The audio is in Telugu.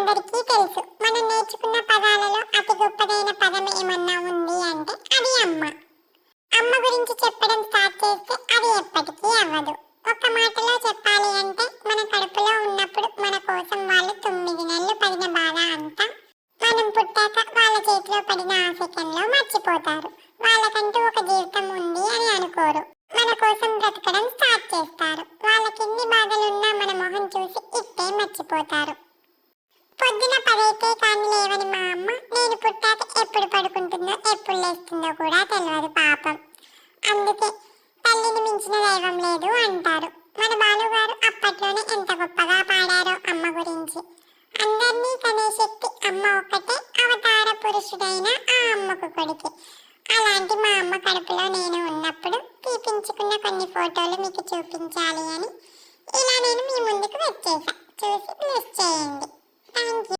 మనందరికీ తెలుసు. మనం నేర్చుకున్న పదాలలో అతి గొప్పదైన పదం ఏమన్నా ఉంది అంటే అది అమ్మ. అమ్మ గురించి చెప్పడం స్టార్ట్ చేస్తే అది ఎప్పటికీ అవ్వదు. ఒక్క మాటలో చెప్పాలి అంటే మన కడుపులో ఉన్నప్పుడు మన కోసం వాళ్ళు 9 నెలలు పడిన బాధ అంతా మనం పుట్టాక వాళ్ళ చేతిలో పడిన ఆ సెకండ్లో మర్చిపోతారు. వాళ్ళకంటూ ఒక జీవితం ఉంది అని అనుకోరు. మన కోసం బ్రతకడం స్టార్ట్ చేస్తారు. వాళ్ళకెన్ని బాధలున్నా మన మొహం చూసి ఇట్టే మర్చిపోతారు. పొద్దున 10 కానీ లేవని మా అమ్మ నేను పుట్టాక ఎప్పుడు పడుకుంటుందో ఎప్పుడు లేస్తుందో కూడా తెలియదు పాపం. అందుకే తల్లిని మించిన దైవం లేదు అంటారు. మన బాలుగారు అప్పట్లోనే ఎంత గొప్పగా పాడారో అమ్మ గురించి. అందరినీ కనే శక్తి అమ్మ ఒక్కటే, అవతార పురుషుడైన ఆ అమ్మకు కొడుకే. అలాంటి మా అమ్మ కడుపులో నేను ఉన్నప్పుడు తీపించుకున్న కొన్ని ఫోటోలు మీకు చూపించాలి అని ఇలా నేను మీ ముందుకు వచ్చేసా. చూసి బ్లెస్ చేయండి.